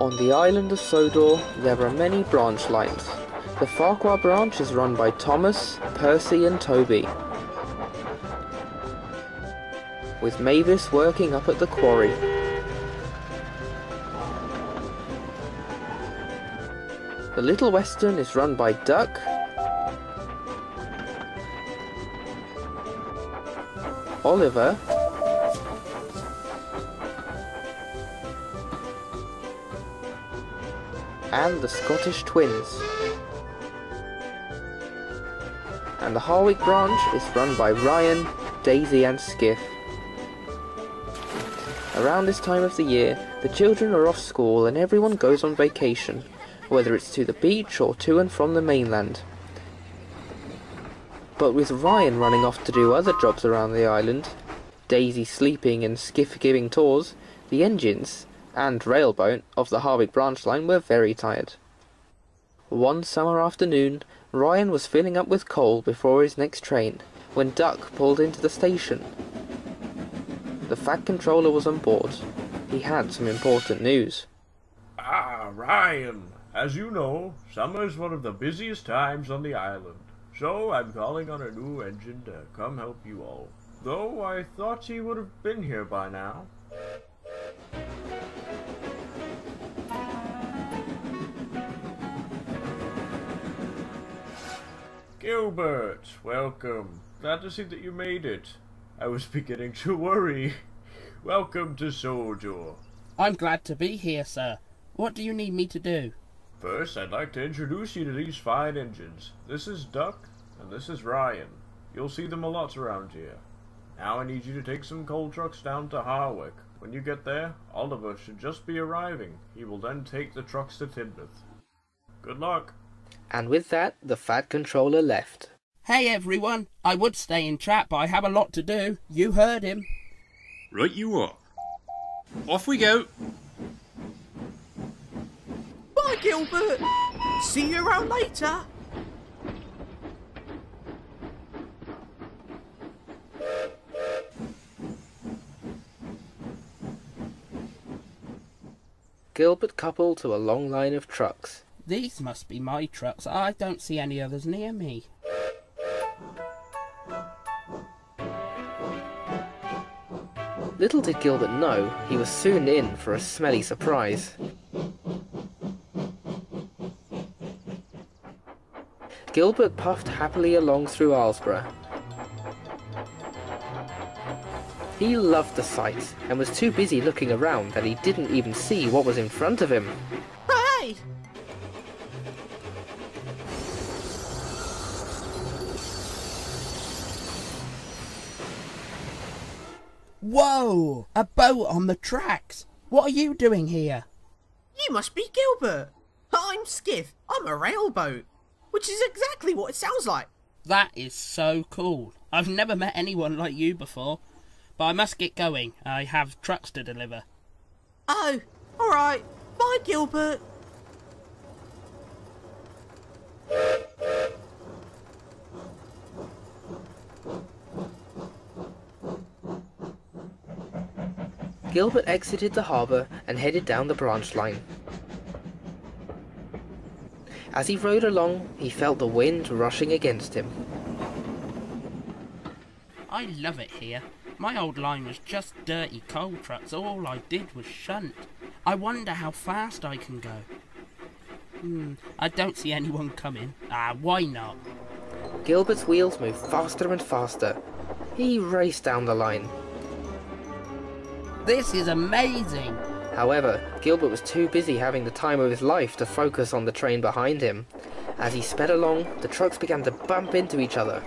On the island of Sodor, there are many branch lines. The Farquhar branch is run by Thomas, Percy and Toby, with Mavis working up at the quarry. The Little Western is run by Duck, Oliver, and the Scottish twins. And the Harwick branch is run by Ryan, Daisy and Skiff. Around this time of the year, the children are off school and everyone goes on vacation, whether it's to the beach or to and from the mainland. But with Ryan running off to do other jobs around the island, Daisy sleeping and Skiff giving tours, the engines and railboat of the Harwick Branchline were very tired. One summer afternoon, Ryan was filling up with coal before his next train, when Duck pulled into the station. The Fat Controller was on board. He had some important news. Ah, Ryan, as you know, summer is one of the busiest times on the island, so I'm calling on a new engine to come help you all. Though I thought he would have been here by now. Gilbert, welcome. Glad to see that you made it. I was beginning to worry. Welcome to Sodor. I'm glad to be here, sir. What do you need me to do? First, I'd like to introduce you to these fine engines. This is Duck, and this is Ryan. You'll see them a lot around here. Now I need you to take some coal trucks down to Harwick. When you get there, Oliver should just be arriving. He will then take the trucks to Tidmouth. Good luck. And with that, the Fat Controller left. Hey everyone, I would stay in chat, but I have a lot to do. You heard him. Right you are. Off we go. Bye, Gilbert. See you around later. Gilbert coupled to a long line of trucks. These must be my trucks. I don't see any others near me. Little did Gilbert know, he was soon in for a smelly surprise. Gilbert puffed happily along through Alsborough. He loved the sight, and was too busy looking around that he didn't even see what was in front of him. Hey! Whoa! A boat on the tracks! What are you doing here? You must be Gilbert. I'm Skiff. I'm a railboat. Which is exactly what it sounds like. That is so cool. I've never met anyone like you before. But I must get going. I have trucks to deliver. Oh, alright. Bye, Gilbert. Gilbert exited the harbour and headed down the branch line. As he rode along, he felt the wind rushing against him. I love it here. My old line was just dirty coal trucks. All I did was shunt. I wonder how fast I can go. I don't see anyone coming. Why not? Gilbert's wheels moved faster and faster. He raced down the line. This is amazing! However, Gilbert was too busy having the time of his life to focus on the train behind him. As he sped along, the trucks began to bump into each other.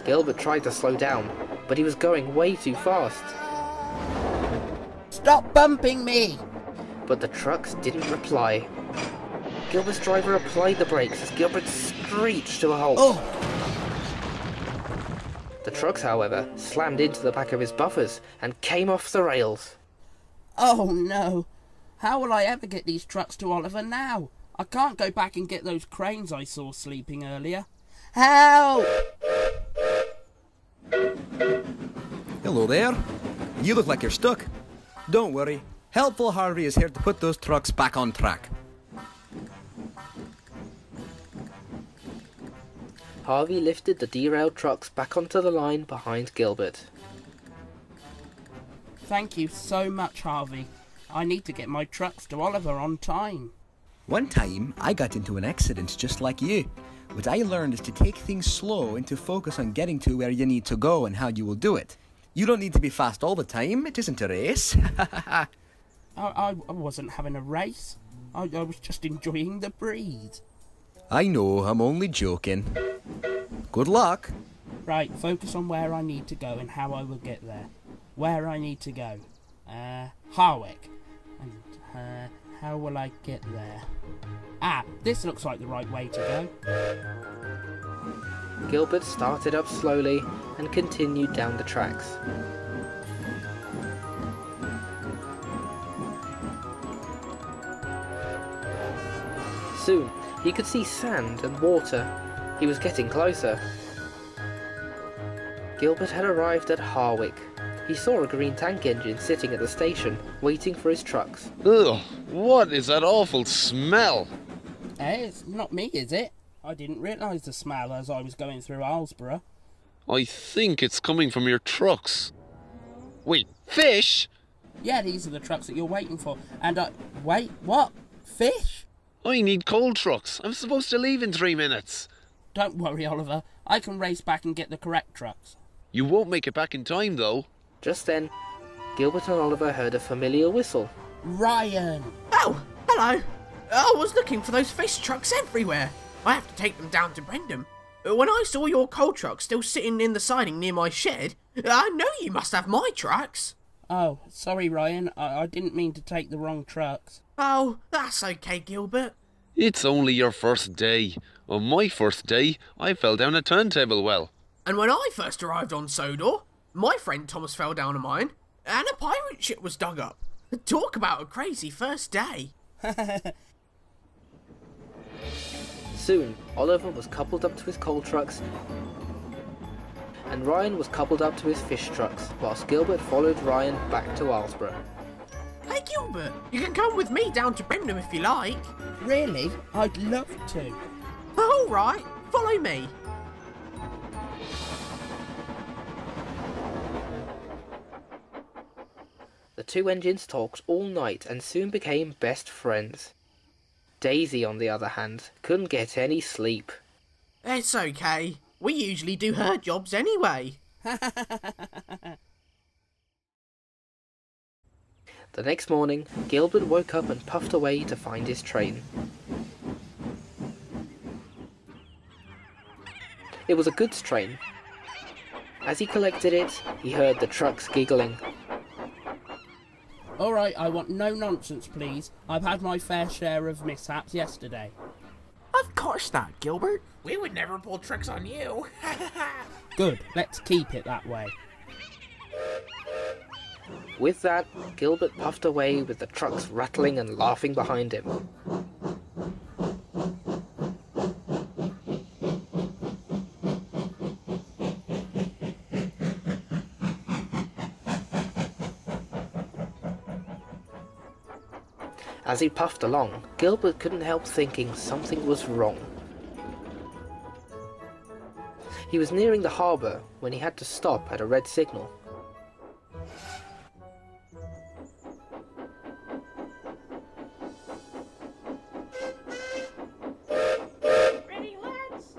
Gilbert tried to slow down, but he was going way too fast. Stop bumping me! But the trucks didn't reply. Gilbert's driver applied the brakes as Gilbert screeched to a halt. Oh! The trucks, however, slammed into the back of his buffers and came off the rails. Oh no! How will I ever get these trucks to Oliver now? I can't go back and get those cranes I saw sleeping earlier. Help! Hello there. You look like you're stuck. Don't worry. Helpful Harvey is here to put those trucks back on track. Harvey lifted the derailed trucks back onto the line behind Gilbert. Thank you so much, Harvey. I need to get my trucks to Oliver on time. One time, I got into an accident just like you. What I learned is to take things slow and to focus on getting to where you need to go and how you will do it. You don't need to be fast all the time. It isn't a race. I wasn't having a race. I was just enjoying the breeze. I know, I'm only joking. Good luck. Right, focus on where I need to go and how I will get there. Where I need to go. Harwick. And how will I get there? Ah, this looks like the right way to go. Gilbert started up slowly and continued down the tracks. Soon, he could see sand and water. He was getting closer. Gilbert had arrived at Harwick. He saw a green tank engine sitting at the station, waiting for his trucks. Ugh, what is that awful smell? It's not me, is it? I didn't realise the smell as I was going through Alsborough. I think it's coming from your trucks. Wait, fish? Yeah, these are the trucks that you're waiting for. And wait, what? Fish? I need coal trucks. I'm supposed to leave in 3 minutes. Don't worry, Oliver. I can race back and get the correct trucks. You won't make it back in time, though. Just then, Gilbert and Oliver heard a familiar whistle. Ryan! Oh, hello. I was looking for those fish trucks everywhere. I have to take them down to Brendam. When I saw your coal truck still sitting in the siding near my shed, I know you must have my trucks. Oh, sorry, Ryan. I didn't mean to take the wrong trucks. Oh, that's okay, Gilbert. It's only your first day. On my first day, I fell down a turntable well. And when I first arrived on Sodor, my friend Thomas fell down a mine, and a pirate ship was dug up. Talk about a crazy first day. Soon, Oliver was coupled up to his coal trucks, and Ryan was coupled up to his fish trucks, whilst Gilbert followed Ryan back to Alsborough. Hey Gilbert, you can come with me down to Brendam if you like. Really? I'd love to. All right, follow me. The two engines talked all night and soon became best friends. Daisy, on the other hand, couldn't get any sleep. It's okay. We usually do her jobs anyway. The next morning, Gilbert woke up and puffed away to find his train. It was a goods train. As he collected it, he heard the trucks giggling. Alright, I want no nonsense, please. I've had my fair share of mishaps yesterday. Of course not, Gilbert. We would never pull tricks on you. Good, let's keep it that way. With that, Gilbert puffed away with the trucks rattling and laughing behind him. As he puffed along, Gilbert couldn't help thinking something was wrong. He was nearing the harbour when he had to stop at a red signal. Ready, lads?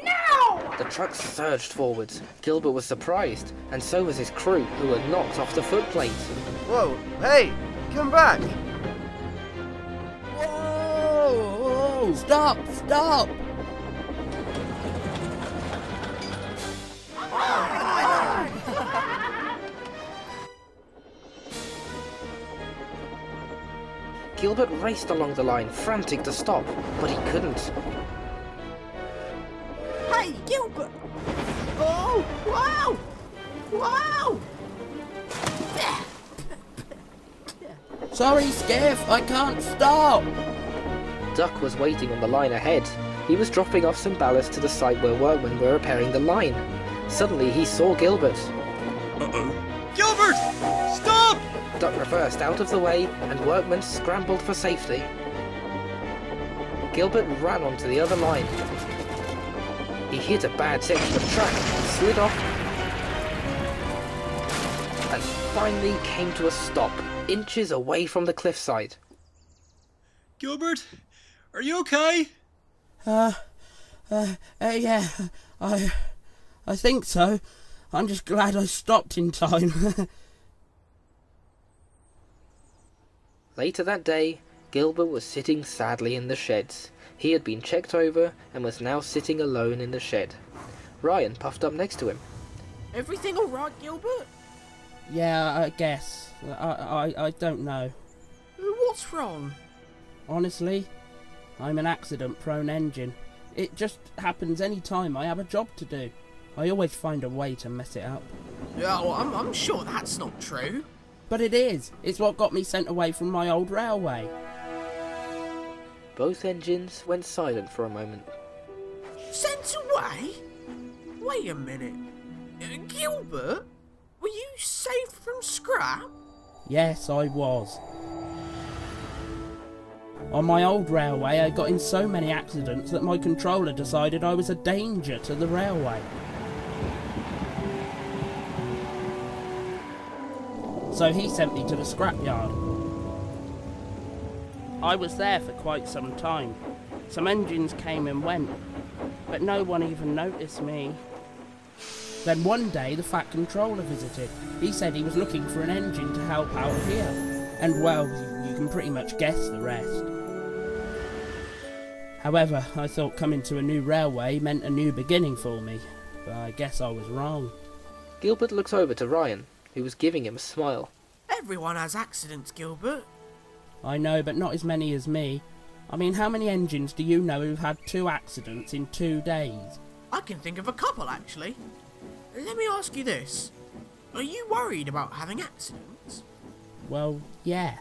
Now! The truck surged forwards. Gilbert was surprised, and so was his crew, who were knocked off the footplate. Whoa, hey, come back! Whoa! Stop! Stop! Gilbert raced along the line, frantic to stop, but he couldn't. Hey, Gilbert! Oh, wow! Wow! Sorry, Skiff, I can't stop! Duck was waiting on the line ahead. He was dropping off some ballast to the site where workmen were repairing the line. Suddenly he saw Gilbert. Uh-oh. Gilbert! Stop! duck reversed out of the way and workmen scrambled for safety. Gilbert ran onto the other line. He hit a bad section of track, slid off, and finally came to a stop, inches away from the cliffside. Gilbert, are you okay? Yeah, I think so. I'm just glad I stopped in time. Later that day, Gilbert was sitting sadly in the sheds. He had been checked over and was now sitting alone in the shed. Ryan puffed up next to him. Everything alright, Gilbert? Yeah, I guess. I don't know. What's wrong? Honestly, I'm an accident-prone engine. It just happens any time I have a job to do. I always find a way to mess it up. Oh, I'm sure that's not true. But it is. It's what got me sent away from my old railway. Both engines went silent for a moment. Sent away? Wait a minute. Gilbert? Were you saved from scrap? Yes, I was. On my old railway, I got in so many accidents that my controller decided I was a danger to the railway. So he sent me to the scrapyard. I was there for quite some time. Some engines came and went, but no one even noticed me. Then one day the Fat Controller visited. He said he was looking for an engine to help out here. And well, you can pretty much guess the rest. However, I thought coming to a new railway meant a new beginning for me, but I guess I was wrong. Gilbert looks over to Ryan, who was giving him a smile. Everyone has accidents, Gilbert. I know, but not as many as me. I mean, how many engines do you know who've had 2 accidents in 2 days? I can think of a couple, actually. Let me ask you this. Are you worried about having accidents? Well, yeah.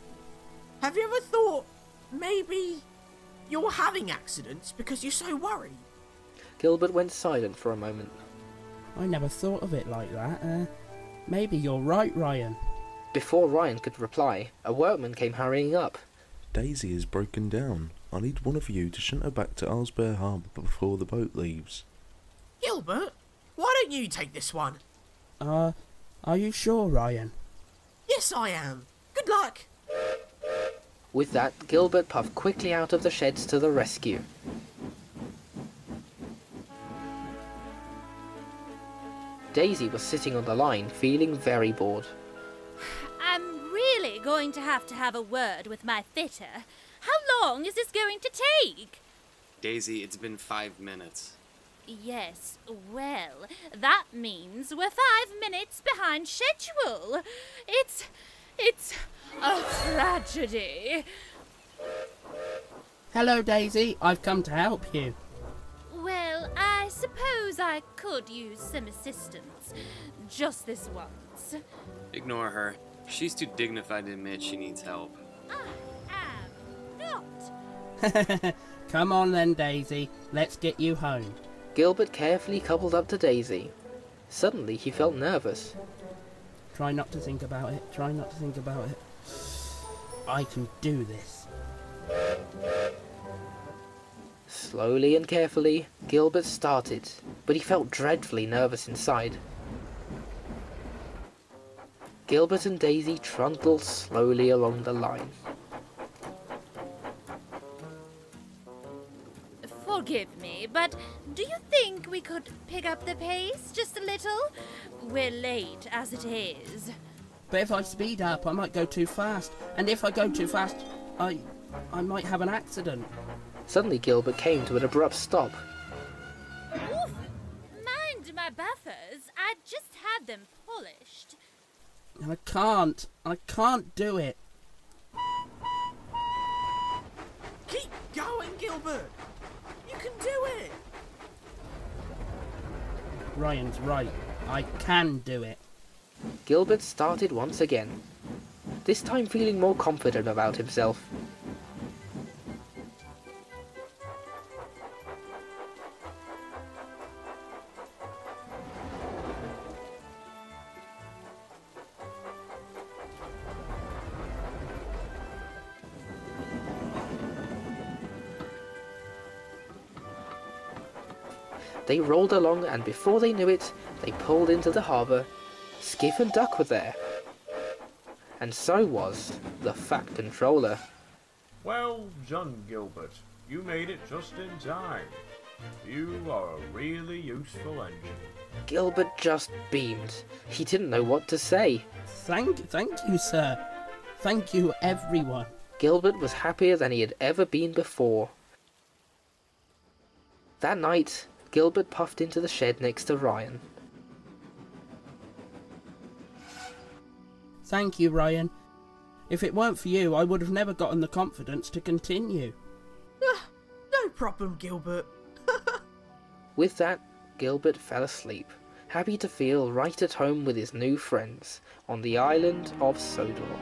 Have you ever thought maybe you're having accidents because you're so worried? Gilbert went silent for a moment. I never thought of it like that. Maybe you're right, Ryan. Before Ryan could reply, a workman came hurrying up. Daisy is broken down. I need one of you to shunt her back to Owlsbear Harbour before the boat leaves. Gilbert, why don't you take this one? Are you sure, Ryan? Yes, I am. Good luck. With that, Gilbert puffed quickly out of the sheds to the rescue. Daisy was sitting on the line, feeling very bored. I'm really going to have a word with my fitter. How long is this going to take? Daisy, it's been 5 minutes. Yes, well, that means we're 5 minutes behind schedule. It's a tragedy. Hello, Daisy. I've come to help you. Well, I suppose I could use some assistance. Just this once. Ignore her. She's too dignified to admit she needs help. I am not. Come on then, Daisy. Let's get you home. Gilbert carefully coupled up to Daisy. Suddenly he felt nervous. Try not to think about it. Try not to think about it. I can do this. Slowly and carefully, Gilbert started, but he felt dreadfully nervous inside. Gilbert and Daisy trundled slowly along the line. Forgive me, but do you think we could pick up the pace just a little? We're late as it is. But if I speed up, I might go too fast. And if I go too fast, I might have an accident. Suddenly Gilbert came to an abrupt stop. Oof! Mind my buffers. I just had them polished. I can't do it. Keep going, Gilbert. You can do it. Ryan's right. I can do it. Gilbert started once again, this time feeling more confident about himself. They rolled along, and before they knew it, they pulled into the harbour. Skiff and Duck were there. And so was the Fat Controller. Well done, Gilbert. You made it just in time. You are a really useful engine. Gilbert just beamed. He didn't know what to say. Thank you, sir. Thank you, everyone. Gilbert was happier than he had ever been before. That night, Gilbert puffed into the shed next to Ryan. Thank you, Ryan. If it weren't for you, I would have never gotten the confidence to continue. No problem, Gilbert. With that, Gilbert fell asleep, happy to feel right at home with his new friends on the island of Sodor.